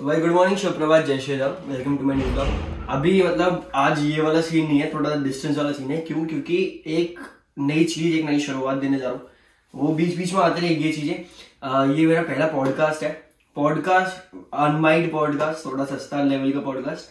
तो भाई good morning, सुप्रभात, जय Shri Ram, welcome to my new blog. अभी मतलब आज ये वाला सीन नहीं है, थोड़ा डिस्टेंस वाला सीन है। क्यों? क्योंकि एक नई चीज, एक नई शुरुआत देने जा रहा हूँ। वो बीच बीच में आते रहेगी ये चीजें। ये मेरा पहला पॉडकास्ट है, पॉडकास्ट अनमाइंड पॉडकास्ट, थोड़ा सस्ता लेवल का पॉडकास्ट।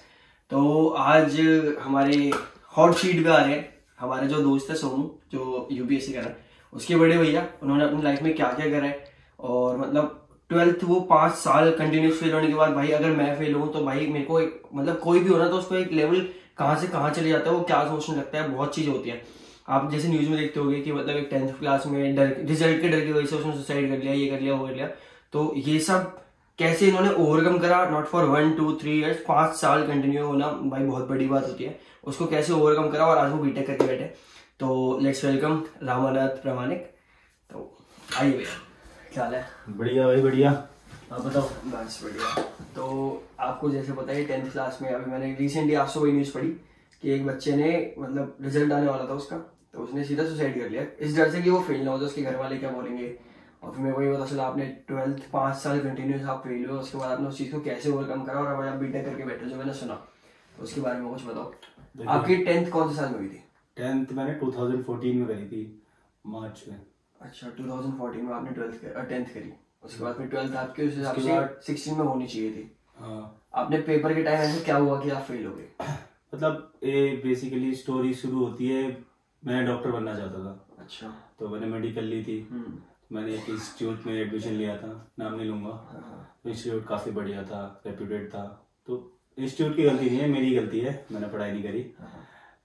तो आज हमारे हॉट सीट पे आ रहे हैं हमारे जो दोस्त है सोनू, जो यूपीएससी कर रहा है, उसके बड़े भैया। उन्होंने अपनी लाइफ में क्या क्या करा है और मतलब 12th वो 5 साल कंटिन्यूस फेल होने के बाद, भाई अगर मैं फेल हूँ तो भाई मेरे को एक मतलब कोई भी हो ना तो उसको एक लेवल कहाँ से कहाँ चले जाता है, वो क्या सोचने लगता है, बहुत चीज होती है। आप जैसे न्यूज में देखते होंगे कि मतलब एक 10th क्लास में रिजल्ट के डर की वजह से उसने सुसाइड कर लिया, ये कर लिया, वो कर लिया। तो ये सब कैसे इन्होंने ओवरकम करा, नॉट फॉर 1 2 3 ईयर्स, 5 साल कंटिन्यू होना भाई बहुत बड़ी बात होती है। उसको कैसे ओवरकम करा और आज वो बीटेक करके बैठे। तो लेट्स वेलकम रामानाथ प्रामाणिक। तो आइए भैया, क्या हाल है? बढ़िया भाई बढ़िया, आप बताओ। बस बढ़िया। तो आपको जैसे पता है 10th क्लास में अभी मैंने रिसेंटली आज सुबह न्यूज पढ़ी कि एक बच्चे ने मतलब रिजल्ट आने वाला था उसका, तो उसने सीधा सुसाइड कर लिया इस डर से कि वो फेल ना हो, तो उसके घर वाले क्या बोलेंगे। और फिर मेरे को ये पता चला आपने 12th 5 साल कंटिन्यूस आप फेल हुए, उसके बाद आपने उस चीज़ को कैसे ओवरकम करा और अब आप बीटेक करके बैठे, जो मैंने सुना। तो उसके बारे में कुछ बताओ। आपकी 10th कौन से साल में हुई थी? 10th मैंने 2014 में करी थी, मार्च में। अच्छा, 2014 में आपने 10th करी। उसके बाद फिर 12th आपके उस हिसाब से 16 में होनी चाहिए थी। हाँ। आपने पेपर के टाइम ऐसे क्या हुआ कि आप फेल हो गए? मतलब ये बेसिकली स्टोरी शुरू होती है, मैं डॉक्टर बनना चाहता था। अच्छा। तो मैंने मेडिकल ली थी। मैंने एक इंस्टीट्यूट में एडमिशन लिया था, नाम नहीं लूंगा। तो इंस्टीट्यूट काफी बढ़िया था, रेप्यूटेड था। तो इंस्टीट्यूट की गलती नहीं है, मेरी गलती है, मैंने पढ़ाई नहीं करी।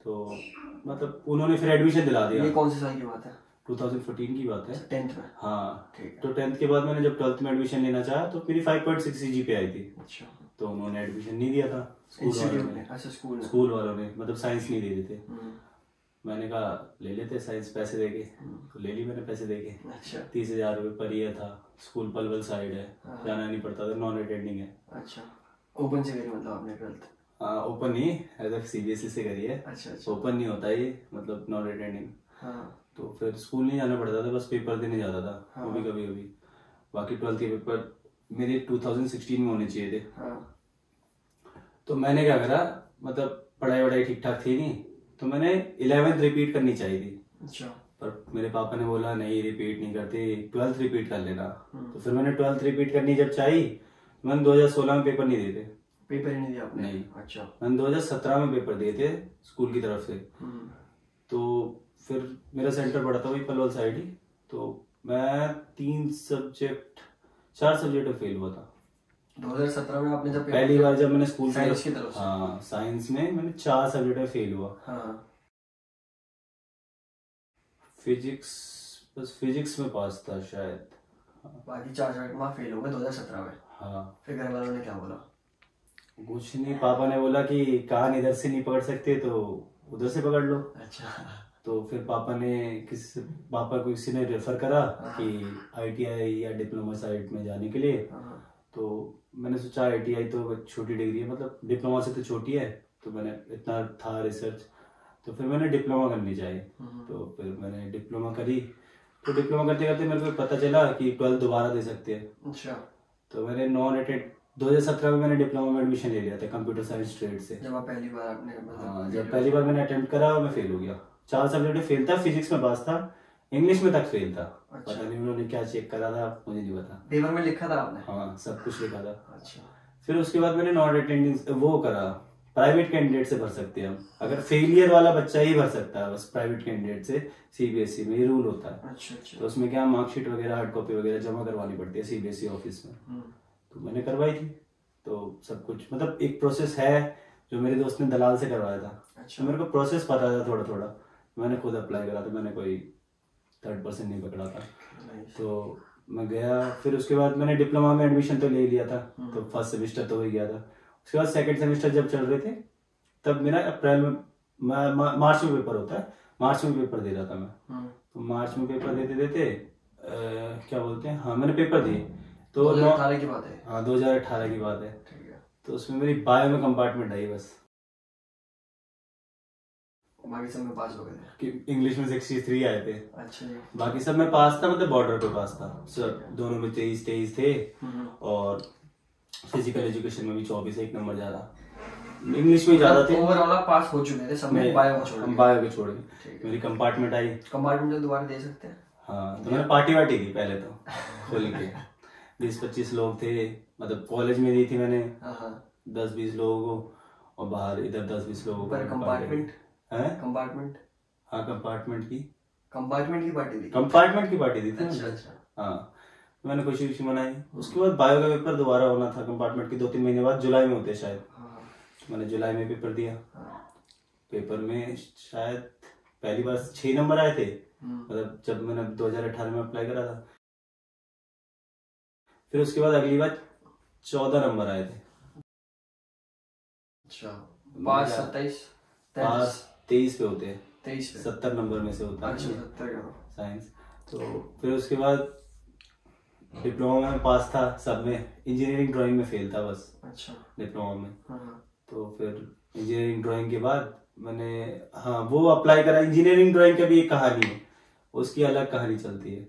तो मतलब उन्होंने फिर एडमिशन दिला दिया। ये कौन से साल की बात है? 2014 की बात है। 10th में? हाँ ठीक है। तो 10th के बाद मैंने जब 12th में एडमिशन लेना चाहा तो मेरी 5.6 जीपीए आई थी। अच्छा। तो उन्होंने एडमिशन नहीं दिया था अच्छा, स्कूल वालों ने, मतलब साइंस नहीं दे रहे थे। मैंने कहा ले लेते साइंस, पैसे देके। तो ले ली मैंने पैसे देके। अच्छा। 30,000 रुपये पर ईयर था। स्कूल पलवल साइड है, जाना नहीं पड़ता था, नॉन अटेंडिंग है। अच्छा, ओपन से करी मतलब आपने 12th? हाँ ओपन नहीं, एज सीबीएसई से करी है। अच्छा। ओपन नहीं होता ये, मतलब नॉन अटेंडिंग। हाँ। तो फिर स्कूल नहीं जाना पड़ता था, बस पेपर देने जाता था। वो भी कभी कभी। बाकी 12th के पेपर मेरे 2016 में होने चाहिए थे। हाँ। तो मैंने क्या करा, मतलब पढ़ाई वढ़ाई ठीक ठाक थी नहीं, तो मैंने 11th रिपीट करनी चाहिए थी। अच्छा। पर मेरे पापा ने बोला नहीं रिपीट नहीं करते, 12th रिपीट कर लेना। तो फिर मैंने 12th रिपीट करनी जब चाहिए, मैंने 2016 में पेपर नहीं दिए थे। पेपर ही नहीं दिया आपने? नहीं। अच्छा। मैंने 2017 में पेपर दिए थे स्कूल की तरफ से। तो फिर मेरा सेंटर पड़ा था वही पलवल साइड ही। तो मैं 4 सब्जेक्ट में फेल हुआ था 2017 में आपने जब पहली बार, जब मैंने स्कूल साइंस की तरफ से। हाँ साइंस में मैंने 4 सब्जेक्ट में फेल हुआ। हाँ। फिजिक्स में पास था शायद। बाकी 4 सब्जेक्ट में फेल हो गए 2017 में। हाँ। फिर घर वालों ने क्या बोला? कुछ नहीं, पापा ने बोला कि कान इधर से नहीं पकड़ सकते तो उधर से पकड़ लो। अच्छा। तो फिर पापा को किसी ने रेफर करा कि आईटीआई या डिप्लोमा साइड में जाने के लिए। तो मैंने सोचा आईटीआई तो छोटी डिग्री है, मतलब डिप्लोमा से तो छोटी है। तो मैंने इतना था रिसर्च, तो फिर मैंने डिप्लोमा करनी चाहिए। तो फिर मैंने डिप्लोमा करी। तो डिप्लोमा करते करते मेरे को पता चला कि 12th दोबारा दे सकते हैं। अच्छा। तो मैंने 2017 में मैंने डिप्लोमा में एडमिशन ले लिया था कंप्यूटर साइंस ट्रेड से। जब पहली बार आपने जब पहली बार मैंने अटेम्प्ट करा मैं फेल हो गया। 4 सब्जेक्ट फेल था, फिजिक्स में पास था, इंग्लिश में तक फेल था। अच्छा। पता नहीं उन्होंने क्या चेक करा था, मुझे नहीं पता। पेपर में लिखा था आपने? हाँ सब कुछ लिखा था। अच्छा। फिर उसके बाद मैंने नॉन अटेंडेंस वो करा, प्राइवेट कैंडिडेट से भर सकते हैं हम, अगर फेलियर वाला बच्चा ही भर सकता है बस प्राइवेट कैंडिडेट से। सीबीएसई में ये रूल होता है। अच्छा। तो उसमें क्या मार्कशीट वगैरह हार्ड कॉपी वगैरह जमा करवानी पड़ती है सीबीएसई ऑफिस में। तो मैंने करवाई थी। तो सब कुछ मतलब एक प्रोसेस है जो मेरे दोस्त ने दलाल से करवाया था। अच्छा। तो मेरे को प्रोसेस पता था थोड़ा थोड़ा, मैंने खुद अप्लाई करा था, मैंने कोई 3rd पर्सन नहीं पकड़ा था। तो मैं गया, फिर उसके बाद मैंने डिप्लोमा में एडमिशन तो ले लिया था। तो फर्स्ट सेमेस्टर तो हो ही गया था। उसके बाद सेकंड सेमेस्टर जब चल रहे थे तब मेरा अप्रैल में मार्च में पेपर होता है, मार्च में पेपर दे रहा था मैं। तो मार्च में पेपर देते देते क्या बोलते हैं, हाँ मैंने पेपर दिए। तो 2018 की बात है? हाँ 2018 की बात है। ठीक है। तो उसमें मेरी बायो में कंपार्टमेंट आई बस, बाकी सब में पास हो गए थे। इंग्लिश में 63 आए थे। अच्छा। बाकी सब में पास था, मतलब बॉर्डर पे पास था सर। दोनों में 23 थे। और फिजिकल एजुकेशन में भी 24, एक नंबर ज्यादा। इंग्लिश में ज्यादा थे। ओवरऑल आप पास हो चुके थे सब में, बायो छोड़ के। बायो के छोड़ के मेरी कंपार्टमेंट आई। कंपार्टमेंट तो दोबारा दे सकते हैं। हाँ, तो मैंने पार्टी वार्टी दी पहले तो खोल के 20-25 लोग थे, मतलब कॉलेज में दी थी मैंने 10-20 लोगों को, और बाहर इधर 10-20 लोगों को। कंपार्टमेंट है कंपार्टमेंट हाँ, कंपार्टमेंट की पार्टी दी। कंपार्टमेंट की पार्टी दी थी। अच्छा। हाँ, मैंने खुशी मनाई। उसके बाद बायो का पेपर दोबारा होना था कंपार्टमेंट की 2-3 महीने बाद, जुलाई में होते शायद। मैंने जुलाई में पेपर दिया। पेपर में शायद पहली बार 6 नंबर आए थे, मतलब जब मैंने 2018 में अप्लाई करा था। फिर उसके बाद अगली बार 14 नंबर आए थे। अच्छा, पास 23 पे होते हैं। 23 पे 70 नंबर में से होता है। अच्छा, 70 का साइंस। तो फिर उसके बाद डिप्लोमा में पास था सब में, इंजीनियरिंग ड्राइंग में फेल था बस। अच्छा, डिप्लोमा में। तो फिर इंजीनियरिंग ड्राइंग के बाद मैंने वो अप्लाई करा। इंजीनियरिंग ड्राइंग का भी एक कहानी है, उसकी अलग कहानी चलती है।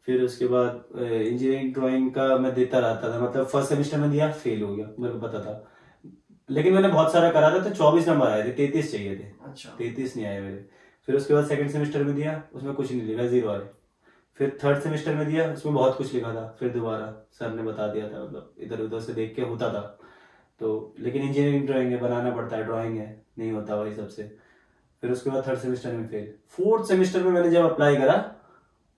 फिर उसके बाद इंजीनियरिंग ड्राइंग का मैं देता रहता था, मतलब फर्स्ट सेमेस्टर में दिया, फेल हो गया, मेरे को पता था। लेकिन मैंने बहुत सारा करा था, तो 24 नंबर आए थे, 33 चाहिए थे। अच्छा। 33 नहीं आए मेरे। फिर उसके बाद सेकंड सेमेस्टर में दिया, उसमें कुछ नहीं लिखा, 0 आए। फिर थर्ड सेमेस्टर में दिया, उसमें बहुत कुछ लिखा था। फिर दोबारा सर ने बता दिया था, मतलब इधर उधर से देख के होता था। तो लेकिन इंजीनियरिंग ड्राइंग है, बनाना पड़ता है, ड्राइंग है, नहीं होता वही सबसे। फिर उसके बाद थर्ड सेमेस्टर में फेल। फोर्थ सेमेस्टर में मैंने जब अप्लाई करा,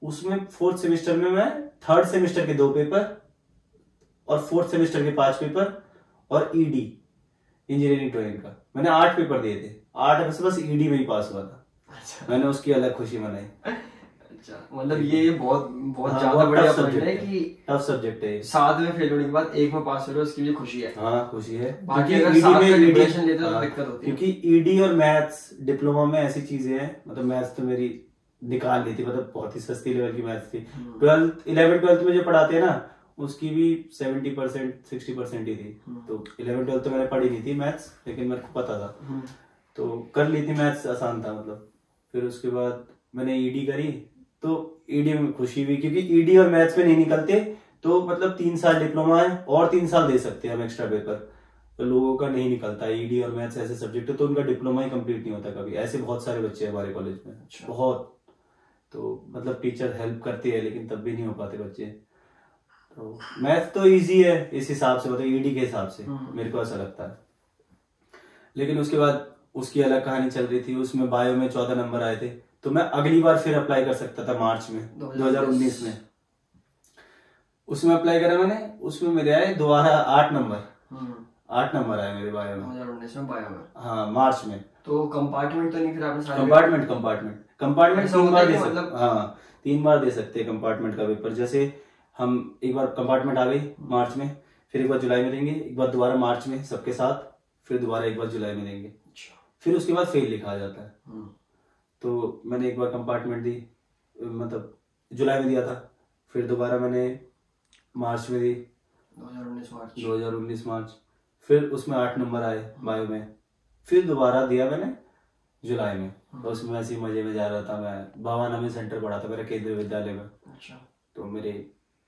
उसमें फोर्थ सेमेस्टर में मैं थर्ड सेमेस्टर के 2 पेपर और फोर्थ सेमेस्टर के 5 पेपर और ईडी इंजीनियरिंग ड्राइंग का मैंने 8 पेपर दिए थे। 8 में से बस ईडी में ही पास हुआ था। अच्छा। मैंने उसकी अलग खुशी मनाई। अच्छा, मतलब ये बहुत ज्यादा बढ़िया सब्जेक्ट है कि टफ सब्जेक्ट है। 7 में फेल होने के बाद 1 में पास हो रहे हो, उसकी भी खुशी है। हाँ, खुशी है। बाकी अगर 7 में डिप्रेशन लेते तो दिक्कत होती है, क्योंकि ईडी और मैथ्स डिप्लोमा में ऐसी चीजें हैं, मतलब मैथ्स तो मेरी निकाल ली थी, मतलब बहुत ही सस्ती लेवल की मैथ्स थी। 11th-12th में जो पढ़ाते हैं ना, उसकी भी 70% 60% ही थी। तो 11th-12th तो मैंने पढ़ी नहीं थी मैथ्स, लेकिन मेरे को पता था, तो कर ली थी। मैथ्स आसान था मतलब। फिर उसके बाद मैंने ईडी करी, तो ईडी में खुशी हुई, क्योंकि ईडी और मैथ्स में नहीं निकलते तो मतलब 3 साल डिप्लोमा है और 3 साल दे सकते हैं हम एक्स्ट्रा पेपर। तो लोगों का नहीं निकलता ईडी और मैथ्स ऐसे सब्जेक्ट है, तो उनका डिप्लोमा ही कंप्लीट नहीं होता कभी। ऐसे बहुत सारे बच्चे हैं हमारे कॉलेज में। अच्छा। बहुत। तो मतलब टीचर हेल्प करती है, लेकिन तब भी नहीं हो पाते बच्चे। तो मैथ तो इजी है इस हिसाब से, मतलब ईडी के हिसाब से मेरे को ऐसा लगता है। लेकिन उसके बाद उसकी अलग कहानी चल रही थी। उसमें बायो में 14 नंबर आए थे, तो मैं अगली बार फिर अप्लाई कर सकता था मार्च में 2019 में। उसमें अप्लाई करा मैंने, उसमें मेरे आए दोबारा 8 नंबर। 8 नंबर आए मेरे बायो में 2019 में बायो में। हाँ, मार्च में। तो कंपार्टमेंट तो नहीं फिर आपने सारे? कंपार्टमेंट 3 बार दे सकते। मतलब हाँ, 3 बार दे सकते हैं कंपार्टमेंट का पेपर। जैसे हम एक बार कंपार्टमेंट आ गई मार्च में, फिर एक बार जुलाई में देंगे, एक बार दोबारा मार्च में सबके साथ, फिर दोबारा एक बार जुलाई में देंगे। फिर उसके बाद फेल लिखा जाता है। तो मैंने एक बार कंपार्टमेंट दी, मतलब जुलाई में दिया था। फिर दोबारा मैंने मार्च में दी, 2019 मार्च। फिर उसमें 8 नंबर आए बायो में। फिर दोबारा दिया मैंने जुलाई में। तो उसमें ऐसे ही मजे में जा रहा था मैं। भावाना में सेंटर पढ़ा था मेरा, केंद्रीय विद्यालय में। अच्छा। तो मेरे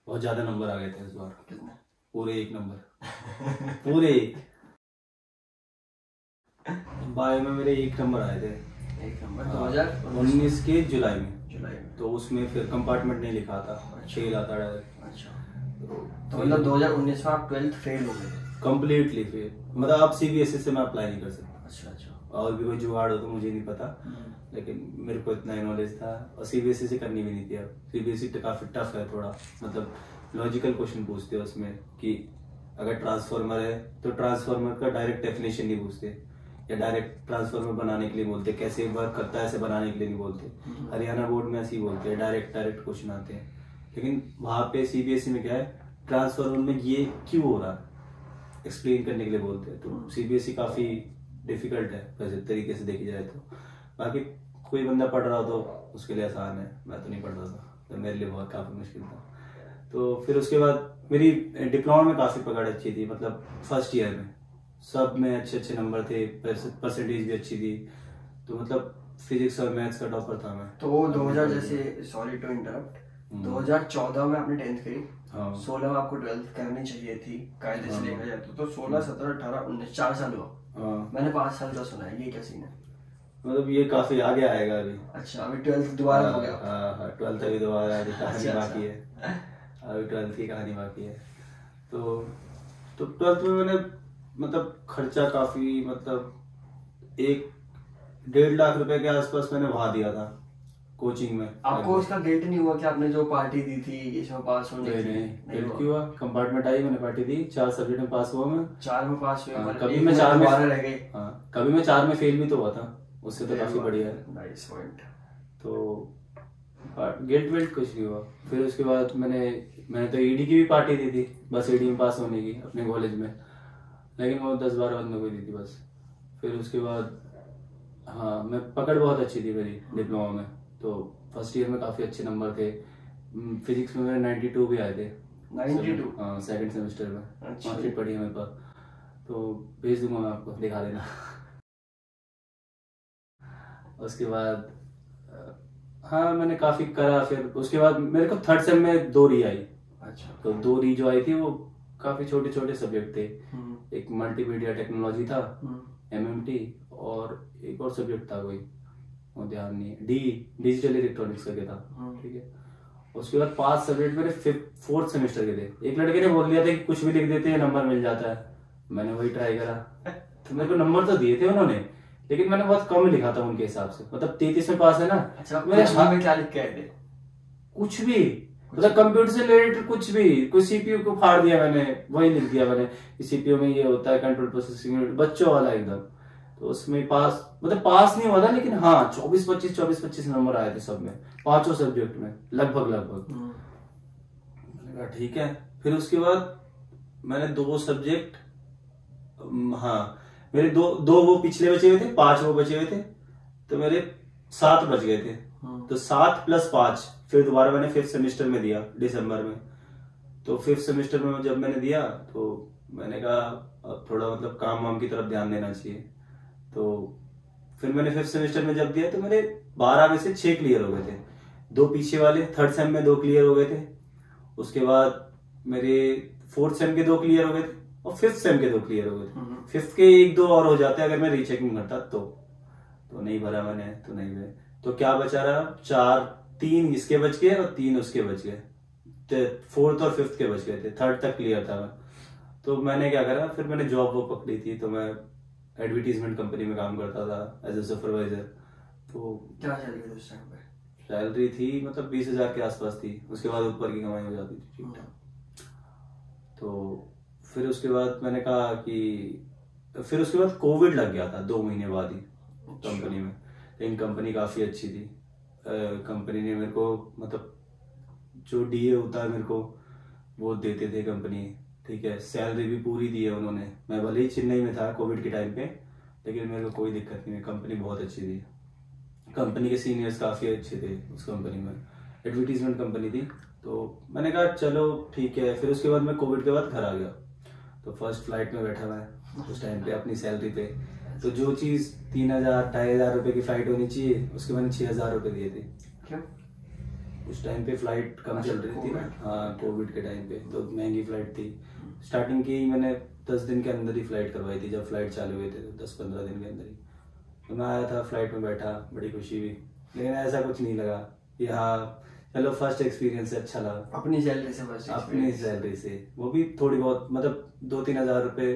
बहुत ज्यादा नंबर आ गए थे इस बार। कितने? पूरे 1 नंबर पूरे 1। बायो में मेरे 1 नंबर आए थे। 1 नंबर 2019 के जुलाई में। तो उसमें फिर कंपार्टमेंट नहीं लिखा था, फेल आता डायरेक्ट। अच्छा। तो मतलब 2019 में आप 12th फेल हो गए? कंप्लीटली फेल, मतलब अब सीबीएसई से मैं अप्लाई नहीं कर सकता। अच्छा। और भी कोई जुगाड़ हो तो मुझे नहीं पता, लेकिन मेरे को इतना ही नॉलेज था। और सीबीएसई से करनी भी नहीं थी। अब सीबीएसई तो काफी टफ है थोड़ा, मतलब लॉजिकल क्वेश्चन पूछते हैं उसमें कि अगर ट्रांसफार्मर है तो ट्रांसफार्मर का डायरेक्ट डेफिनेशन नहीं पूछते, या डायरेक्ट ट्रांसफार्मर बनाने के लिए बोलते, कैसे वर्क करता है ऐसे बनाने के लिए नहीं बोलते। हरियाणा बोर्ड में ऐसे ही बोलते हैं, डायरेक्ट क्वेश्चन आते हैं। लेकिन वहां पे सीबीएसई में क्या है, ट्रांसफार्मर में ये क्यों हो रहा है एक्सप्लेन करने के लिए बोलते हैं। तो सीबीएसई काफी डिफिकल्ट है वैसे तरीके से देखी जाए तो। बाकी कोई बंदा पढ़ रहा हो तो उसके लिए आसान है, मैं तो नहीं पढ़ रहा था, तो मेरे लिए बहुत काफी मुश्किल था। तो फिर उसके बाद मेरी डिप्लोमा में काफी पकड़ अच्छी थी, मतलब फर्स्ट ईयर में सब में अच्छे नंबर थे, परसेंटेज भी अच्छी थी। तो मतलब फिजिक्स और मैथ्स का टॉपर था मैं। तो 2000 जैसे, सॉरी टू इंटरप्ट, 2014 में आपने 10th करी, हाँ 16 में आपको 12th करनी चाहिए थी कायदे से देखा जाए तो 16, 17, 18, 19 4 साल हुआ। हाँ। मैंने 5 साल का सुना है, ये क्या सीन है? मतलब ये काफी आगे आएगा अभी। अच्छा, अभी 12th दोबारा हो गया? हाँ 12th अभी दोबारा अभी कहानी अच्छा, बाकी है, अभी 12th की कहानी बाकी है। तो 12th में मैंने मतलब खर्चा काफी, मतलब 1-1.5 लाख रुपए के आसपास मैंने वहां दिया था कोचिंग में। आपको उसका गिल्ट नहीं हुआ कि आपने जो पार्टी दी थी इसमें पास होने की? नहीं गिल्ट क्यों हुआ, कंपार्टमेंट आई, मैंने पार्टी दी, 4 सब्जेक्ट में पास हुआ मैं। 4 में पास हुए, मतलब कभी एक मैं 4 में रह गए। हाँ कभी मैं 4 में फेल भी तो हुआ था, उससे तो काफी बढ़िया है। Nice point. तो गिल्ट विल्ट कुछ नहीं हुआ। फिर उसके बाद मैंने तो ईडी की भी पार्टी दी थी, बस ईडी में पास होने की अपने कॉलेज में, लेकिन वो 10-12 बंदों को दी थी बस। फिर उसके बाद हाँ मैं पकड़ बहुत अच्छी थी मेरी डिप्लोमा में, तो फर्स्ट ईयर में काफी अच्छे नंबर थे। फिजिक्स में मेरे 92 भी आए थे। 92? हाँ सेकंड सेमेस्टर में। अच्छा। मार्कशीट पड़ी है मेरे पास, तो भेज दूंगा मैं आपको, दिखा देना। उसके बाद हाँ मैंने काफी करा। फिर उसके बाद मेरे को थर्ड सेम में 2 री आई। अच्छा। तो 2 री जो आई थी वो काफी छोटे छोटे सब्जेक्ट थे। एक मल्टीमीडिया टेक्नोलॉजी था, MMT, और एक और सब्जेक्ट था कोई, वो ध्यान नहीं है, डिजिटल इलेक्ट्रॉनिक्स करके था। ठीक है। उसके बाद 5 सब्जेक्ट मेरे 4th सेमेस्टर के थे। एक लड़के ने बोल दिया था कि कुछ भी लिख देते हैं नंबर मिल जाता है, मैंने वही ट्राई करा। तो मेरे को नंबर तो दिए थे उन्होंने, लेकिन मैंने बहुत कम लिखा था उनके हिसाब से, मतलब 33 में पास है ना। अच्छा, मेरे में क्या लिख के आए थे? कुछ भी, मतलब कंप्यूटर से रिलेटेड कुछ भी, कुछ सीपीयू को फाड़ दिया मैंने, वही लिख दिया मैंने, सीपीयू में ये होता है कंट्रोल प्रोसेसिंग यूनिट, बच्चों वाला एकदम। तो उसमें पास, मतलब पास नहीं हुआ था, लेकिन हाँ 24-25 नंबर आए थे सब में, 5 सब्जेक्ट में लगभग। मैंने कहा ठीक है। फिर उसके बाद मैंने 2 सब्जेक्ट, हाँ मेरे दो वो पिछले बचे हुए थे, 5 वो बचे हुए थे, तो मेरे 7 बच गए थे। तो 7 + 5 फिर दोबारा मैंने 5th सेमेस्टर में दिया दिसंबर में। तो 5th सेमेस्टर में जब मैंने दिया तो मैंने कहा अब थोड़ा मतलब काम वाम की तरफ ध्यान देना चाहिए। तो फिर मैंने 5th सेमेस्टर में जब दिया तो मेरे 12 में से 6 क्लियर हो गए थे, 2 पीछे वाले, थर्ड सेम में 2 क्लियर हो गए थे। उसके बाद मेरे 4th सेम के 2 क्लियर हो गए थे, और 5th सेम के 2 क्लियर हो गए थे। 5th के 1-2 और हो जाते अगर मैं रीचेकिंग करता तो नहीं भरा मैंने, तो नहीं हुए। तो क्या बचा रहा, 3 इसके बच गए और 3 उसके बच गए, 4th और 5th के बच गए थे, 3rd तक क्लियर था मैं। तो मैंने क्या करा, फिर मैंने जॉब वो पकड़ी थी, तो मैं एडवर्टीजमेंट कंपनी में काम करता था एज ए सुपरवाइजर। तो क्या सैलरी थी उस टाइम पे? सैलरी थी मतलब 20,000 के आसपास थी, उसके बाद ऊपर की कमाई हो जाती थी ठीक ठाक। तो फिर उसके बाद मैंने कहा कि फिर उसके बाद कोविड लग गया था 2 महीने बाद ही कंपनी में, लेकिन कंपनी काफी अच्छी थी। कंपनी ने मेरे को मतलब जो डीए होता है मेरे को वो देते थे कंपनी, ठीक है, सैलरी भी पूरी दी है उन्होंने। मैं भले ही चेन्नई में था कोविड के टाइम पे, लेकिन मेरे को कोई दिक्कत नहीं है, कंपनी बहुत अच्छी थी। कंपनी के सीनियर्स काफी अच्छे थे उस कंपनी में, एडवर्टीजमेंट कंपनी थी। तो मैंने कहा चलो ठीक है। फिर उसके बाद मैं कोविड के बाद घर आ गया, तो फर्स्ट फ्लाइट में बैठा मैं उस टाइम पे अपनी सैलरी पे। तो जो चीज 3,000-2,500 रुपए की फ्लाइट होनी चाहिए, उसके मैंने 6,000 रुपए दिए थे। क्यों? उस टाइम पे फ्लाइट कम चल रही थी ना, हाँ कोविड के टाइम पे तो महंगी फ्लाइट थी। स्टार्टिंग की मैंने 10 दिन के अंदर ही फ्लाइट करवाई थी, जब फ्लाइट चालू हुए थे तो 10-15 दिन के अंदर ही। तो मैं आया था, फ्लाइट में बैठा, बड़ी खुशी हुई, लेकिन ऐसा कुछ नहीं लगा कि हाँ चलो फर्स्ट एक्सपीरियंस है, अच्छा लगा। अपनी सैलरी से? फर्स्ट अपनी सैलरी से, वो भी थोड़ी बहुत, मतलब 2-3 हज़ार रुपए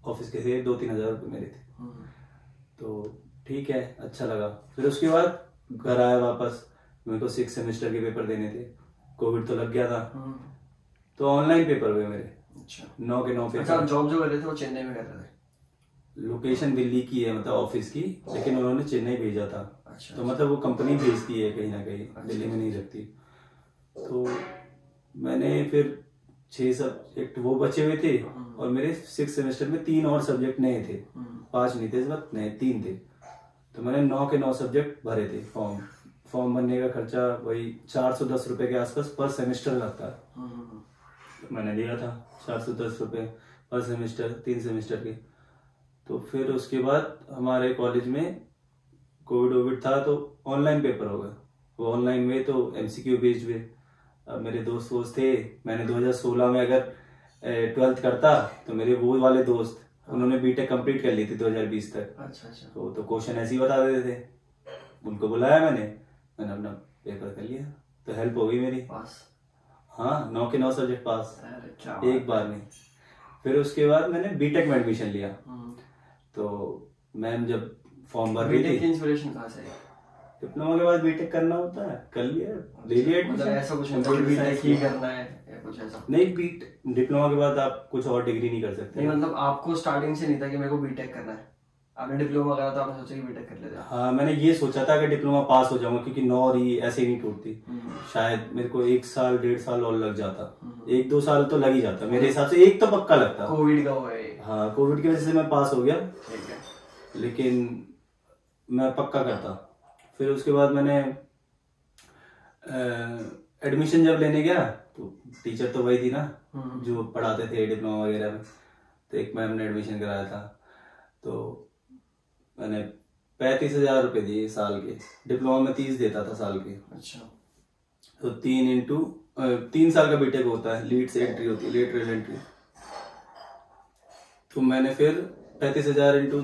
ऑफिस के थे, 2-3 हज़ार रुपए मेरे थे। तो ठीक है, अच्छा लगा। फिर उसके बाद घर आया वापस, मेरे को 6th सेमेस्टर के पेपर देने थे, कोविड तो लग गया था, तो ऑनलाइन पेपर हुए मेरे। अच्छा, 9 के 9 पेपर। अच्छा, जॉब जो कर रहे थे वो चेन्नई में कर रहे थे? लोकेशन दिल्ली की है, मतलब ऑफिस की, लेकिन उन्होंने चेन्नई भेजा था। अच्छा, तो मतलब वो कंपनी भेजती है कहीं ना कहीं, दिल्ली में नहीं रखती। तो मैंने फिर 6 सब्जेक्ट वो बचे हुए थे, और मेरे 6th सेमेस्टर में 3 और सब्जेक्ट नए थे, 5 नहीं थे इस वक्त, नए 3 थे। तो मैंने 9 के 9 सब्जेक्ट भरे थे। फॉर्म भरने का खर्चा वही 410 रुपए के आसपास पर सेमेस्टर लगता है। मैंने दिया था 410 रुपए पर सेमेस्टर, 3 सेमेस्टर के। तो फिर उसके बाद हमारे कॉलेज में कोविड था, तो ऑनलाइन पेपर हो गए। वो ऑनलाइन हुए तो MCQ बेस्ड हुए, अब मेरे दोस्त वोस्त थे, मैंने 2016 में अगर 12th करता तो मेरे वो वाले दोस्त उन्होंने बीटेक कंप्लीट कर ली थी 2020 तक। अच्छा अच्छा। तो क्वेश्चन ऐसे ही बता देते थे, उनको बुलाया मैंने अपना पेपर कर लिया, तो हेल्प हो गई मेरी। पास? हाँ, 9 के 9 सब्जेक्ट पास एक बार में। फिर उसके बाद मैंने बीटेक में एडमिशन लिया। तो मैम जब फॉर्म भर रही थी, इंस्पिरेशन कहाँ से? डिप्लोमा के बाद बीटेक करना होता है, कर लिया, ले लिया एडमिशन। मतलब ऐसा कुछ नहीं बीटेक ही करना है या कुछ ऐसा? नहीं, डिप्लोमा के बाद आप कुछ और डिग्री नहीं कर सकते। नहीं मतलब आपको स्टार्टिंग से नहीं था कि मेरे को बीटेक करना है, आपने डिप्लोमा करा तो आपने सोचा कि बीटेक कर लेते? हाँ, मैंने ये सोचा था कि डिप्लोमा पास हो जाऊंगा, क्योंकि 9 और ऐसे ही नहीं टूटती। शायद मेरे को 1 साल 1.5 साल और लग जाता, 1-2 साल तो लग ही जाता मेरे हिसाब से, एक तो पक्का लगता। कोविड का हुआ है। हाँ, कोविड की वजह से मैं पास हो गया, ठीक है, लेकिन मैं पक्का करता। फिर उसके बाद मैंने एडमिशन जब लेने गया तो टीचर तो वही थी ना जो पढ़ाते थे डिप्लोमा वगैरह में, तो एक मैम ने एडमिशन कराया था। तो मैंने 35,000 रुपये दिए साल के, डिप्लोमा में 30 देता था साल के। अच्छा। तो 3 साल का बीटेक होता है, लीड से एंट्री होती है, लेटरल एंट्री। तो मैंने फिर 35,000 इंटू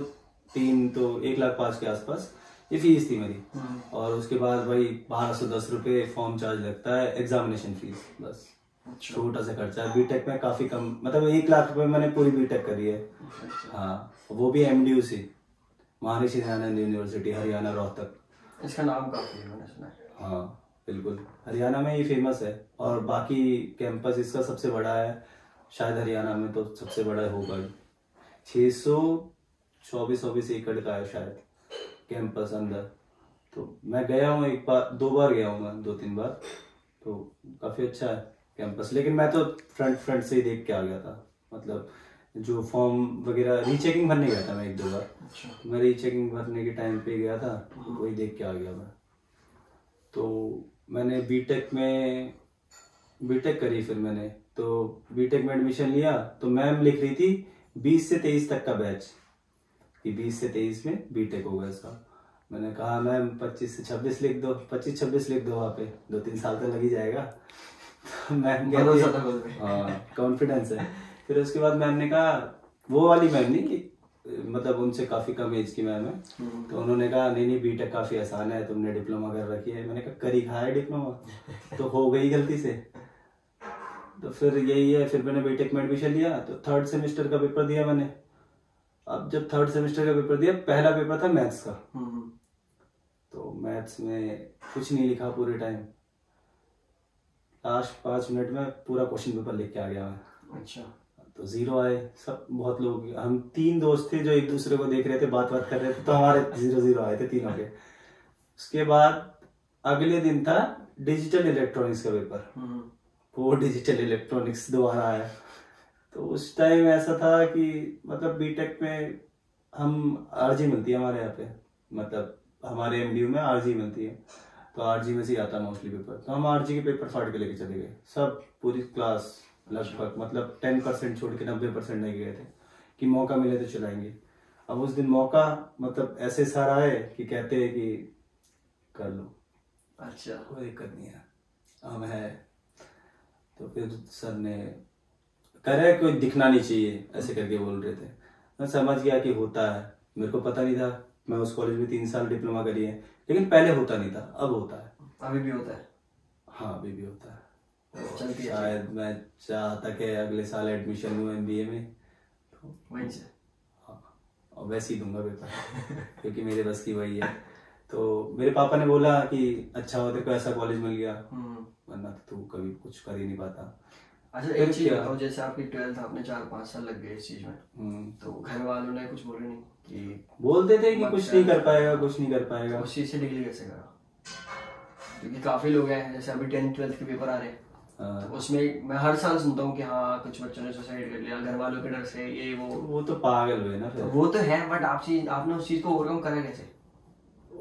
3 तो 1,05,000 के आसपास ये फीस थी मेरी। और उसके बाद भाई 1210 रुपये फॉर्म चार्ज लगता है, एग्जामिनेशन फीस, बस। अच्छा। छोटा सा खर्चा है, बीटेक में काफी कम, मतलब 1 लाख रुपए मैंने पूरी बीटेक करी है। हाँ, वो भी एमडीयू से, महर्षि दयानंद यूनिवर्सिटी, हरियाणा, रोहतक। इसका नाम काफी है, मैंने सुना है। हाँ बिल्कुल, हरियाणा में ये फेमस है, और बाकी कैंपस इसका सबसे बड़ा है, शायद हरियाणा में तो सबसे बड़ा होगा। 624 एकड़ का है शायद कैंपस अंदर। तो मैं गया हूँ 2 बार गया हूँ मैं, 2-3 बार। तो काफी अच्छा है कैंपस, लेकिन मैं तो फ्रंट से ही देख के आ गया था। मतलब जो फॉर्म वगैरह रीचेकिंग भरने गया था मैं 1-2 बार। अच्छा। मैं रीचेकिंग भरने के टाइम पे गया था, वही देख के आ गया मैं। तो मैंने बीटेक करी, फिर मैंने तो बीटेक में एडमिशन लिया। तो मैम लिख रही थी 20 से 23 तक का बैच, कि 20 से 23 में बीटेक होगा इसका। मैंने कहा मैम 25 से 26 लिख दो, 25-26 लिख दो, वहाँ पे 2-3 साल तो लग ही जाएगा। तो मैम कहती, हाँ कॉन्फिडेंस है। फिर उसके बाद मैम ने कहा, वो वाली मैम नहीं, मतलब उनसे काफी कम एज की मैम है, तो उन्होंने कहा नहीं बीटेक काफी आसान है, तुमने डिप्लोमा कर रखी है। मैंने कहा कर ही खाया डिप्लोमा, तो हो गई गलती से। तो फिर यही है, फिर मैंने बीटेक में एडमिशन लिया, तो 3rd सेमेस्टर का पेपर दिया मैंने। अब जब 3rd सेमेस्टर का पेपर दिया, पहला पेपर था मैथ्स का। तो मैथ्स में कुछ नहीं लिखा पूरे टाइम, लास्ट 5 मिनट में पूरा क्वेश्चन पेपर लिख के आ गया मैं। अच्छा। तो 0 आए सब, बहुत लोग, हम 3 दोस्त थे जो एक दूसरे को देख रहे थे, बात कर रहे थे, तो हमारे 0-0 आए थे तीनों के। उसके बाद अगले दिन था डिजिटल इलेक्ट्रॉनिक्स का पेपर, वो डिजिटल इलेक्ट्रॉनिक्स दोबारा आया। तो उस टाइम ऐसा था कि मतलब बीटेक में हम आरजी मिलती है हमारे यहाँ पे, मतलब हमारे एमडीयू में आरजी मिलती है, तो आरजी में से ही आता मोस्टली पेपर। तो हम आरजी के पेपर फाड़ के लेके चले गए सब, पूरी क्लास लगभग, मतलब 10% छोड़ के 90% नहीं गए थे कि मौका मिले तो चलाएंगे। अब उस दिन मौका, मतलब ऐसे सर आए कि कहते हैं कि कर लो। अच्छा। कोई दिक्कत नहीं है, हम है। तो फिर सर ने करे, कोई दिखना नहीं चाहिए, ऐसे करके बोल रहे थे। मैं समझ गया कि होता है, मेरे को पता नहीं था, मैं उस कॉलेज में 3 साल डिप्लोमा करी है, लेकिन पहले होता नहीं था, अब होता है। अभी भी होता है? हाँ अभी भी होता है। तो शायद मैं चाहता कि अगले साल एडमिशन लूँ एमबीए में, तो वहीं से। हाँ, और वैसे ही दूंगा पेपर क्योंकि मेरे बस की वही है। तो मेरे पापा ने बोला कि अच्छा हो तेरे को ऐसा कॉलेज मिल गया, वरना तो तू कभी कुछ कर ही नहीं पाता। अच्छा, एक चीज बताओ, जैसे आपकी 12th आपने 4-5 साल लग गए इस चीज में, तो घर वालों ने कुछ बोले नहीं कि? बोलते थे कि कुछ नहीं कर पाएगा, कुछ नहीं कर पाएगा। उस चीज से डील कैसे करा? क्योंकि काफी लोग हैं, जैसे अभी 10th-12th के पेपर आ रहे हैं, तो उसमें मैं हर साल सुनता हूँ कि हाँ कुछ बच्चों ने सुसाइड कर लिया घर वालों के डर से, ये वो तो पागल हुए ना। तो वो तो है, बट आपने उस चीज को ओवरकम करा कैसे?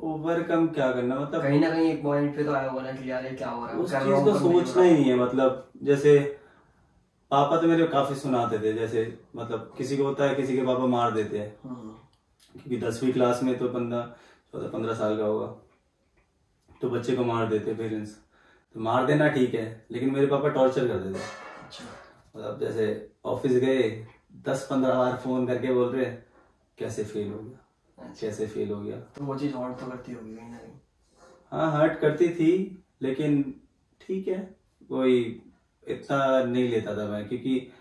ओवरकम क्या करना, मतलब कहीं ना कहीं एक पॉइंट पे तो आया होगा ना कि यार ये क्या हो रहा है, उस चीज को सोचना ही नहीं है। मतलब जैसे पापा तो मेरे काफी सुनाते थे, जैसे मतलब किसी को होता है, किसी के पापा मार देते हैं, क्योंकि 10वीं क्लास में तो बंदा 14-15 साल का होगा, तो बच्चे को मार देते पेरेंट्स। तो मार देना ठीक है, लेकिन मेरे पापा टॉर्चर करते थे। अच्छा। मतलब जैसे ऑफिस गए 10-15 बार फोन करके बोल रहे कैसे फेल हो गया, कैसे फेल हो गया। तो वो चीज हॉट तो करती होगी कहीं ना कहीं। हाँ हर्ट करती थी, लेकिन ठीक है, कोई इतना नहीं लेता था मैं, क्योंकि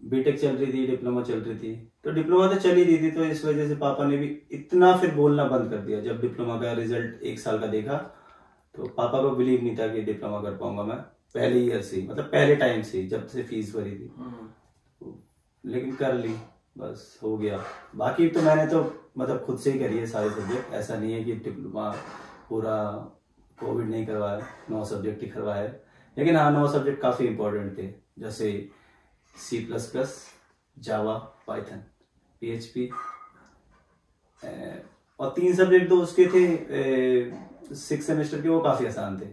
बीटेक चल रही थी, डिप्लोमा चल रही थी, तो डिप्लोमा तो चल ही रही थी, तो इस वजह से पापा ने भी इतना फिर बोलना बंद कर दिया। जब डिप्लोमा का रिजल्ट 1 साल का देखा तो पापा को बिलीव नहीं था कि डिप्लोमा कर पाऊंगा मैं पहले ईयर से ही, मतलब पहले टाइम से ही, जब से फीस भरी थी। लेकिन कर ली, बस हो गया। बाकी तो मैंने तो मतलब खुद से ही करी है सारे सब्जेक्ट, ऐसा नहीं है कि डिप्लोमा पूरा कोविड नहीं करवाया, 9 सब्जेक्ट ही करवाया। लेकिन हाँ 9 सब्जेक्ट काफी इंपॉर्टेंट थे, जैसे C++, जावा, पाइथन, PHP, और 3 सब्जेक्ट तो उसके थे 6 सेमेस्टर के, वो काफी आसान थे,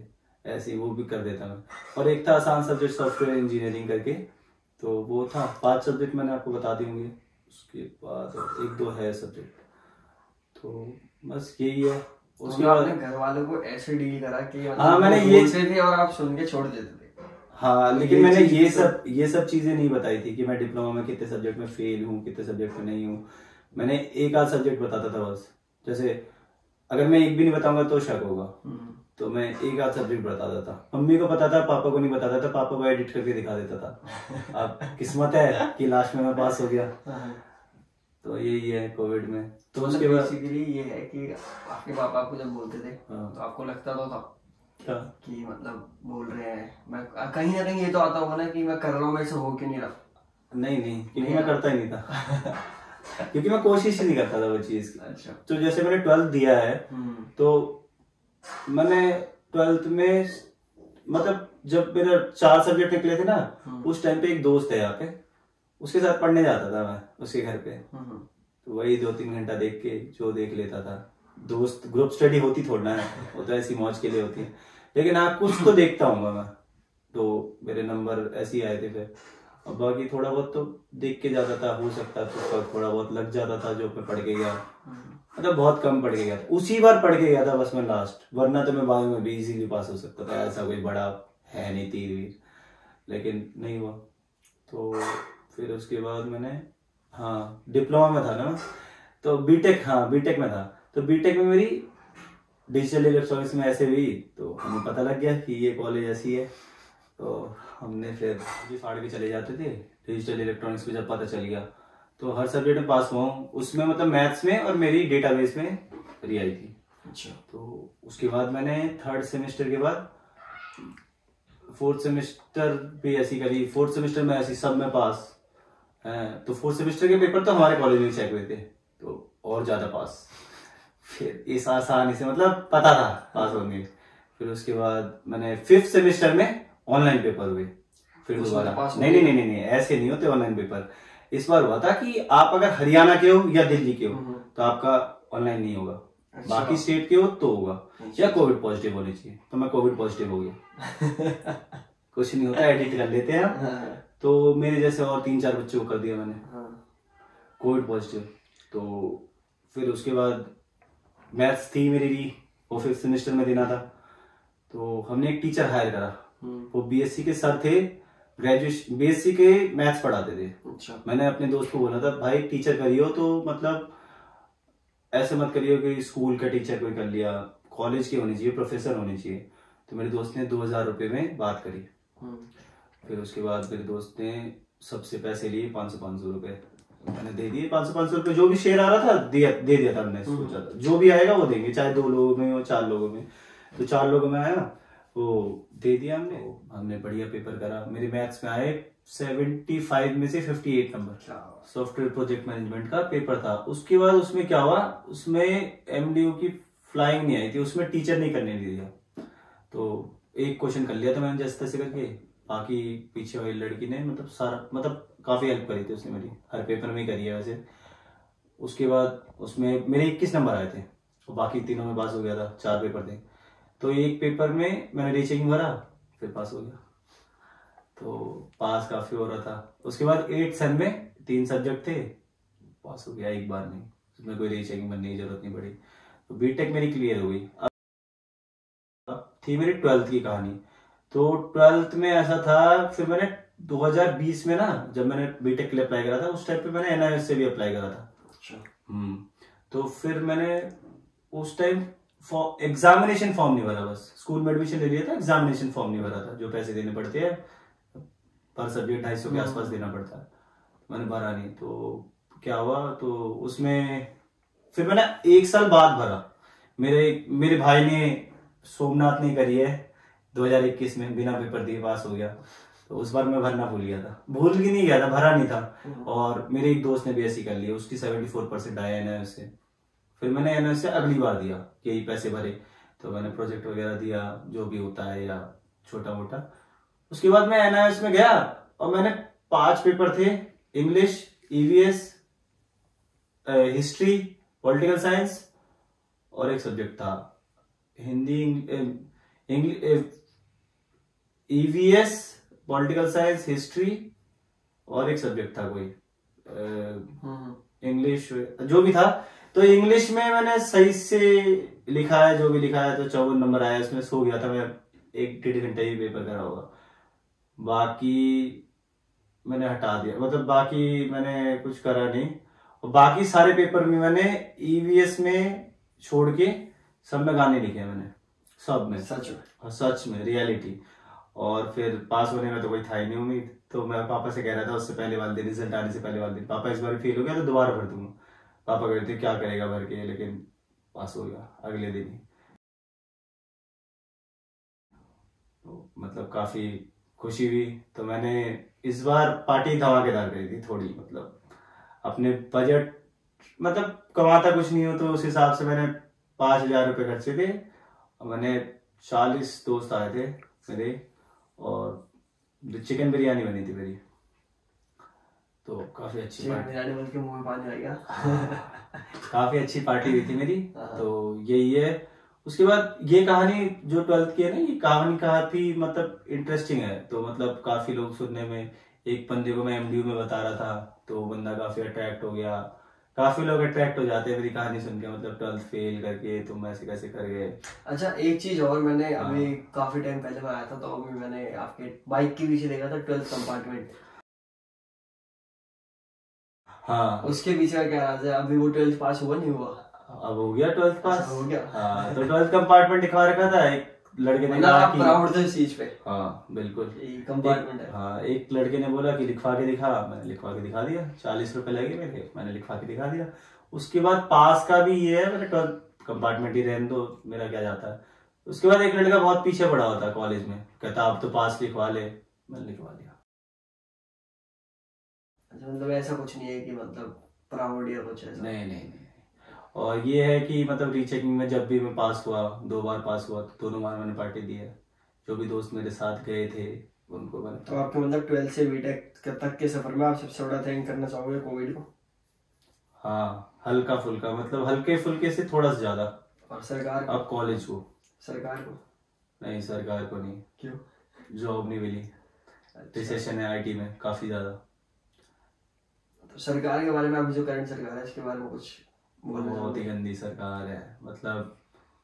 ऐसे ही वो भी कर देता मैं। और एक था आसान सब्जेक्ट सॉफ्टवेयर इंजीनियरिंग करके, तो वो था। 5 सब्जेक्ट मैंने आपको बता दी होंगे, उसके बाद 1-2 है सब्जेक्ट, तो बस यही है। उसके बाद आपने घर वालों को ऐसे डील करा कि हाँ मैंने ये थे और आप सुन के छोड़ देते थे। हाँ, लेकिन मैंने ये सब चीजें नहीं बताई थी कि मैं डिप्लोमा में कितने सब्जेक्ट में फेल हूँ, कितने सब्जेक्ट में नहीं हूँ। मैंने 1-8 सब्जेक्ट बताता था बस। जैसे अगर मैं एक भी नहीं बताऊंगा तो शक होगा, तो मैं 1-8 सब्जेक्ट बताता था। मम्मी को पता था, पापा को नहीं बताता था, पापा को एडिट करके दिखा देता था। अब किस्मत है कि लास्ट में मैं पास हो गया। तो यही है कोविड में। तो उसके बाद बेसिकली ये है कि आपके पापा आपको जब बोलते थे तो आपको लगता तो था कि मतलब बोल रहे हैं, मैं कहीं ना कहीं ये तो आता होगा ना कि मैं कर रहा हूँ, मैं से हो क्यों नहीं रहा। नहीं, क्योंकि मैं करता ही नहीं था। क्योंकि मैं कोशिश ही नहीं करता था वो चीज की। अच्छा। तो जैसे मैंने 12th दिया है, तो मैंने 12th में मतलब जब मेरा 4 सब्जेक्ट निकले थे ना, उस टाइम पे एक दोस्त है यहाँ पे, उसके साथ पढ़ने जाता था मैं उसके घर पे। तो वही 2-3 घंटा देख के जो देख लेता था। दोस्त ग्रुप स्टडी होती थोड़ा है, वो तो ऐसी मौज के लिए होती है, लेकिन हाँ कुछ तो देखता हूँ मैं। तो मेरे नंबर ऐसे ही आए थे फिर, और बाकी थोड़ा बहुत तो देख के जाता था, हो सकता तो थोड़ा बहुत लग जाता था जो मैं पढ़ के गया। मतलब बहुत कम पढ़ के गया, उसी बार पढ़ के गया था बस मैं लास्ट, वरना तो मैं बायो में भी इजीली पास हो सकता था, ऐसा कोई बड़ा है नहीं तीर वीर, लेकिन नहीं हुआ। तो फिर उसके बाद मैंने हाँ डिप्लोमा में था ना, तो बीटेक, हाँ बीटेक में था, तो बीटेक में मेरी डिजिटल इलेक्ट्रॉनिक्स में ऐसे हुई, तो हमें पता लग गया कि ये कॉलेज ऐसी है। तो हमने फिर भी फाड़ के चले जाते थे डिजिटल इलेक्ट्रॉनिक्स में। जब पता चल गया तो हर सब्जेक्ट में पास हुआ हूँ उसमें, मतलब मैथ्स में, और मेरी डेटाबेस में री आई थी। अच्छा। तो उसके बाद मैंने 3rd सेमेस्टर के बाद 4th सेमेस्टर भी ऐसी करी। 4th सेमेस्टर में ऐसी सब में पास है। तो 4th सेमेस्टर के पेपर तो हमारे कॉलेज में चेक हुए थे, तो और ज्यादा पास। फिर इस आसानी से मतलब पता था पास होंगे। फिर उसके बाद मैंने 5th सेमेस्टर में ऑनलाइन पेपर हुए, फिर दोबारा नहीं ऐसे नहीं होते ऑनलाइन पेपर। इस बार हुआ था कि आप अगर हरियाणा के हो या दिल्ली के हो तो आपका ऑनलाइन नहीं होगा। अच्छा। बाकी स्टेट के हो तो होगा। अच्छा। या कोविड पॉजिटिव होनी चाहिए, तो मैं कोविड पॉजिटिव हो गया। कुछ नहीं होता, एडिट कर लेते हैं। हाँ। तो मेरे जैसे और 3-4 बच्चों को कर दिया मैंने कोविड पॉजिटिव। तो फिर उसके बाद मैथ्स थी मेरी भी, वो 5th सेमेस्टर में देना था। तो हमने एक टीचर हायर करा, वो बीएससी के सर थे, ग्रेजुएशन बीएससी के मैथ्स पढ़ाते थे। अच्छा। मैंने अपने दोस्त को बोला था भाई टीचर करियो तो मतलब ऐसे मत करियो कि स्कूल का टीचर कोई कर लिया, कॉलेज की होनी चाहिए, प्रोफेसर होनी चाहिए। तो मेरे दोस्त ने 2000 रुपए में बात करी। फिर उसके बाद मेरे दोस्त ने सबसे पैसे लिए 500-500 रुपए, मैंने दे दिए 500-500 रुपए, जो भी शेयर आ रहा था दे दिया था हमने। सोचा था जो भी आएगा वो देंगे, चाहे 2 लोगों में हो 4 लोगों में। तो 4 लोगों में आया वो दे दिया हमने बढ़िया पेपर करा। मेरे मैथ्स में आए 75 में से 58 नंबर। सॉफ्टवेयर प्रोजेक्ट मैनेजमेंट का पेपर था। उसके बाद उसमें क्या हुआ, उसमें एमडीयू की फ्लाइंग नहीं आई थी, उसमें टीचर नहीं करने दिया। तो एक क्वेश्चन कर लिया था मैंने जैसे तैसे करके, बाकी पीछे वाली लड़की ने मतलब सारा मतलब काफी हेल्प करी थी उसने मेरी, हर पेपर में ही करी है वैसे। उसके बाद उसमें मेरे 21 नंबर आए थे, और बाकी तीनों में पास हो गया था, 4 पेपर थे। तो एक पेपर में मैंने रीचेकिंग भरा, फिर पास हो गया, तो पास काफी हो रहा था। उसके बाद 8th सेम में 3 सब्जेक्ट थे, पास हो गया एक बार में, उसमें कोई रीचेकिंग बनने की जरूरत नहीं पड़ी। तो बीटेक मेरी क्लियर हो गई। अब थी मेरी 12th की कहानी। तो 12th में ऐसा था, फिर मैंने 2020 में ना, जब मैंने बीटेक के लिए अप्लाई करा था, उस टाइम पे मैंने एनआईएस से भी अप्लाई करा था। अच्छा। तो फिर मैंने उस टाइम एग्जामिनेशन फॉर्म नहीं भरा, बस स्कूल में एडमिशन ले लिया था, एग्जामिनेशन फॉर्म नहीं भरा था, जो पैसे देने पड़ते हैं पर सब्जेक्ट 250 के आसपास देना पड़ता है, मैंने भरा नहीं। तो क्या हुआ, तो उसमें फिर मैंने 1 साल बाद भरा। मेरे भाई ने, सोमनाथ ने करी है 2021 में, बिना पेपर दिए पास हो गया। तो उस बार मैं भरना भूल गया था, भूल ही नहीं गया था, भरा नहीं था। और मेरे एक दोस्त ने भी ऐसी कर लिया, उसकी 74% आया एनआईएस से। फिर मैंने एनआईएस से अगली बार दिया, यही पैसे भरे, तो मैंने प्रोजेक्ट वगैरह दिया, जो भी होता है या छोटा मोटा। उसके बाद मैं एनआईएस में गया और मैंने 5 पेपर थे, English, EVS, history, political science, और एक सब्जेक्ट था Hindi, EVS, political science, history, और एक सब्जेक्ट था कोई इंग्लिश, जो भी था। तो इंग्लिश में मैंने सही से लिखा है, जो भी लिखा है, तो 54 नंबर आया, इसमें सो गया था मैं, 1-1.5 घंटे ही पेपर करा होगा। बाकी मैंने हटा दिया, मतलब बाकी मैंने कुछ करा नहीं। और बाकी सारे पेपर में मैंने ईवीएस में छोड़ के सब में गाने लिखे मैंने, सब में, सच में, रियलिटी। और फिर पास होने में तो कोई था ही नहीं उम्मीद, तो मैं पापा से कह रहा था उससे पहले वाले दिन, रिजल्ट आने से पहले वाले दिन, पापा इस बार फेल हो गया तो दोबारा भर दूंगा। पापा कह रहे थे क्या करेगा भर के, लेकिन पास हो गया अगले दिन ही। तो मतलब काफी खुशी हुई। तो मैंने इस बार पार्टी धमाकेदार करी थी थोड़ी, मतलब अपने बजट, मतलब कमाता कुछ नहीं हो तो उस हिसाब से मैंने 5,000 रुपये खर्चे थे। मैंने 40 दोस्त आए थे मेरे, और चिकन बिरयानी बनी थी मेरी, तो काफी अच्छी बिरयानी बन के मुंह में पानी आ गया। काफी अच्छी पार्टी हुई थी मेरी। तो यही है। उसके बाद ये कहानी जो 12th की है ना, ये कहानी काफी मतलब इंटरेस्टिंग है। तो मतलब काफी लोग सुनने में, एक बंदे को मैं एमडीयू में बता रहा था, तो बंदा काफी अट्रैक्ट हो गया। काफी लोग अट्रैक्ट हो जाते हैं मेरी कहानी सुन के, मतलब 12th फेल करके तुम ऐसे कैसे कर गए। अच्छा, एक चीज और, मैंने अभी काफी टाइम पहले मैं आया था, तो अभी मैंने आपके बाइक के पीछे देखा था 12th कंपार्टमेंट। हाँ, उसके पीछे का क्या राज है? अभी वो 12th पास हुआ नहीं हुआ? अब हो गया 12th पास। अच्छा, हो गया। हाँ, तो 12th कंपार्टमेंट दिखा रखा था, एक लड़के ने कहा कि प्राउड थे इस चीज पे। हाँ बिल्कुल, कंपार्टमेंट है। हाँ, एक लड़के ने बोला कि लिखवा के दिखा, मैंने लिखवा के दिखा दिया। 40 रुपए लगे मेरे, मैंने लिखवा के दिखा दिया। उसके बाद पास का भी ये है, मैंने 12th कंपार्टमेंट ही रहने दो, मेरा क्या जाता है। उसके बाद एक लड़का बहुत पीछे पड़ा होता है कॉलेज में, कहता अब तो पास लिखवा ले, मैंने लिखवा दिया। अच्छा, मतलब ऐसा कुछ नहीं है कि मतलब प्राउड या कुछ ऐसा? नहीं। और ये है कि मतलब रीचेकिंग में जब भी मैं पास हुआ, 2 बार पास हुआ, तो दोनों बार मैंने पार्टी दी है। जो भी दोस्त मेरे साथ गए थे उनको मैंने। तो आपके मतलब 12th से बीटेक तक के सफर में आप सबसे बड़ा थैंक करना चाहोगे कोविड को? हाँ, हल्का फुल्का, मतलब हल्के फुल्के से थोड़ा सा ज्यादा। और सरकार को? अब कॉलेज को। सरकार को? नहीं, सरकार को नहीं। क्यों? जॉब नहीं मिली। रिसेशन है आईटी में काफी ज्यादा। तो सरकार के बारे में, अभी जो करंट सरकार है इसके बारे में कुछ बहुत ही गंदी सरकार है। मतलब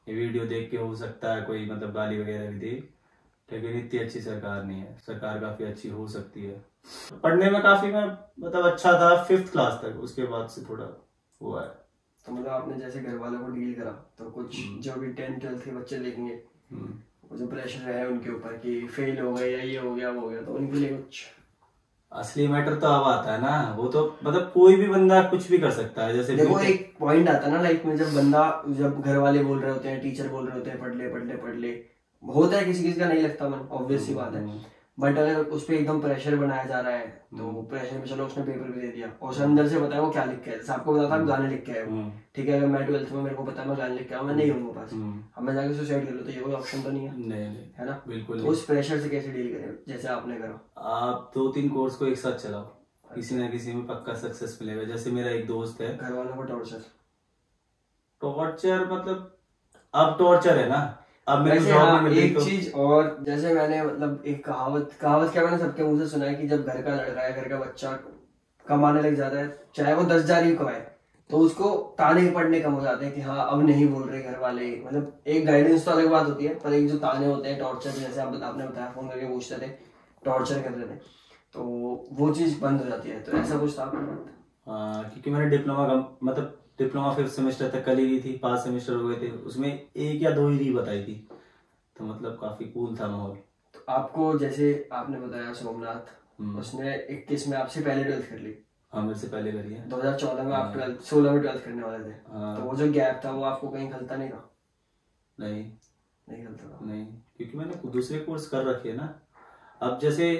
ये वीडियो देख के हो सकता है कोई मतलब गाली वगैरह भी दे, लेकिन इतनी अच्छी सरकार नहीं है। सरकार काफी अच्छी हो सकती है। पढ़ने में काफी मैं मतलब अच्छा था 5th क्लास तक, उसके बाद से थोड़ा हुआ है। तो मतलब आपने जैसे घर वालों को डील करा, तो कुछ जो भी 10th 12th के बच्चे देखेंगे, वो जो प्रेशर है उनके ऊपर कि फेल हो गए या ये हो गया वो हो गया, तो उनके लिए कुछ? असली मैटर तो अब आता है ना, वो तो मतलब कोई भी बंदा कुछ भी कर सकता है। जैसे देखो, एक पॉइंट आता है ना लाइफ में, जब घर वाले बोल रहे होते हैं, टीचर बोल रहे होते हैं पढ़ ले, होता है किसी किसी का नहीं लगता मन, ऑब्वियस सी बात है। बट अगर उस पर एकदम प्रेशर बनाया जा रहा है, तो प्रेशर में चलो उसने पेपर भी दे दिया, और उसे अंदर से बताया वो क्या लिख के है। जैसे आपको पता था गाने लिख के आए, ठीक है, अगर मैं 12th में मेरे को पता है मैं गाने लिख के आया, मैं नहीं हूँ पास, अब मैं जाके सुसाइड कर लूँ, तो ये कोई ऑप्शन तो नहीं है। नहीं, है ना, बिल्कुल। उस प्रेशर से कैसे डील करें जैसे आपने करा? आप 2-3 कोर्स को एक साथ चलाओ, किसी ना किसी में पक्का सक्सेस मिलेगा। जैसे मेरा एक दोस्त है। घर वालों को टॉर्चर मतलब अब टॉर्चर है ना, अब मेरी वैसे जॉब हाँ, नहीं मिल रही एक तो। चीज और, जैसे मैंने मतलब एक कहावत क्या मैंने सबके मुंह से सुना है कि जब घर का लड़का है, घर का बच्चा कमाने लग जाता है, चाहे वो 10,000 ही कमाए, तो उसको ताने पड़ने कम हो जाते हैं कि हाँ अब नहीं बोल रहे घर वाले, मतलब एक गाइडेंस तो अलग बात होती है, पर एक जो ताने होते हैं, टॉर्चर, जैसे आपने बताया फोन करके पूछते थे, टॉर्चर कर रहे थे, तो वो चीज बंद हो जाती है। तो ऐसा कुछ था आपके साथ? हाँ, क्योंकि मैंने मतलब डिप्लोमा 5th सेमेस्टर तक कल ही ली थी, 5 सेमेस्टर हो गए थे, उसमें 1 या 2 ही री बताई थी, तो मतलब काफी कूल था माहौल। तो आपको जैसे आपने बताया सोमनाथ, उसने 21 में आपसे पहले 12th कर ली? हाँ, मेरे से पहले करी है। 2014 में आप 16 में 12th करने वाले थे। तो वो जो गैप था वो आपको कहीं खलता नहीं था? नहीं खलता था। नहीं, क्योंकि मैंने दूसरे कोर्स कर रखे है ना। अब जैसे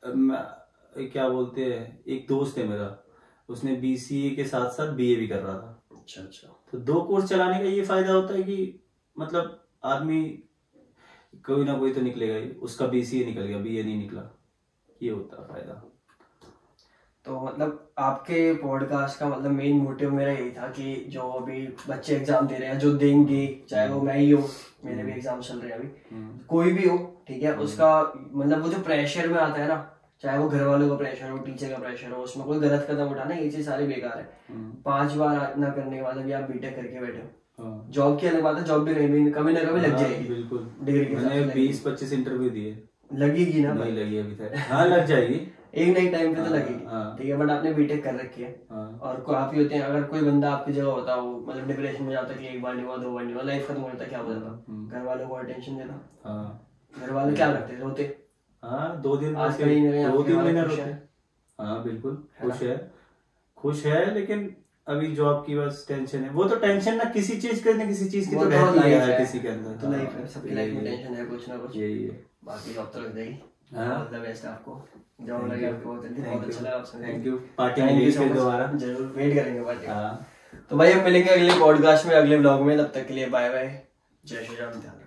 क्या बोलते हैं, एक दोस्त है मेरा, उसने BCA के साथ साथ BA भी कर रहा था। अच्छा। तो 2 कोर्स चलाने का ये फायदा होता है कि मतलब आदमी कोई ना कोई तो निकलेगा ही, उसका BCA निकल गया, BA नहीं निकला, ये होता है फायदा। तो मतलब आपके पॉडकास्ट का मतलब मेन मोटिव मेरा यही था कि जो अभी बच्चे एग्जाम दे रहे हैं, जो देंगे, चाहे वो मैं ही हो, मेरे भी एग्जाम चल रहे हैं अभी, कोई भी हो, ठीक है, उसका मतलब वो जो प्रेशर में आता है ना, चाहे वो घर वालों का प्रेशर हो, टीचर का प्रेशर हो, उसमें कोई गलत कदम उठाना, ये चीज सारी बेकार है। 5 बार ना करने के बाद अभी आप बीटेक करके बैठे हो, जॉब की अलग बात है, जॉब भी कभी ना कभी लग जाएगी। बिल्कुल, डिग्री के मैंने 20-25 इंटरव्यू दिए, लगेगी ना? नहीं लगी अभी तक। हाँ, लग जाएगी एक नई टाइम पे तो लगेगी, ठीक है, बट आपने बीटेक कर रखी है। और काफी होते हैं, अगर कोई बंदा आपकी जगह होता, वो मतलब डिप्रेशन में जाता कि 1 बार नहीं हुआ, 2 बार नहीं हुआ, लाइफ खत्म हो जाता, क्या हो जाता, घर वालों को अटेंशन देता, घर वाले क्या करते, रोते? हाँ, 2 दिन आज कहीं नहीं, 2-3 महीना रोते। हाँ बिल्कुल, खुश है, लेकिन अभी जॉब की बस टेंशन है। वो तो टेंशन ना किसी चीज की तो रहती है किसी के अंदर, तो लाइफ है, सबकी लाइफ में टेंशन है कुछ ना कुछ, यही है। बाकी जॉब तो लग जाएगी। ऑल द बेस्ट आपको, जॉब लगे आपको, बहुत जल्दी, बहुत अच्छा लगा आपसे। थैंक यू, पार्टी मिलेगी फिर दोबारा, जरूर वेट करेंगे पार्टी। तो भाई हम मिलेंगे अगले पॉडकास्ट में, अगले ब्लॉग में, तब तक के लिए बाय बाय, जय श्री राम।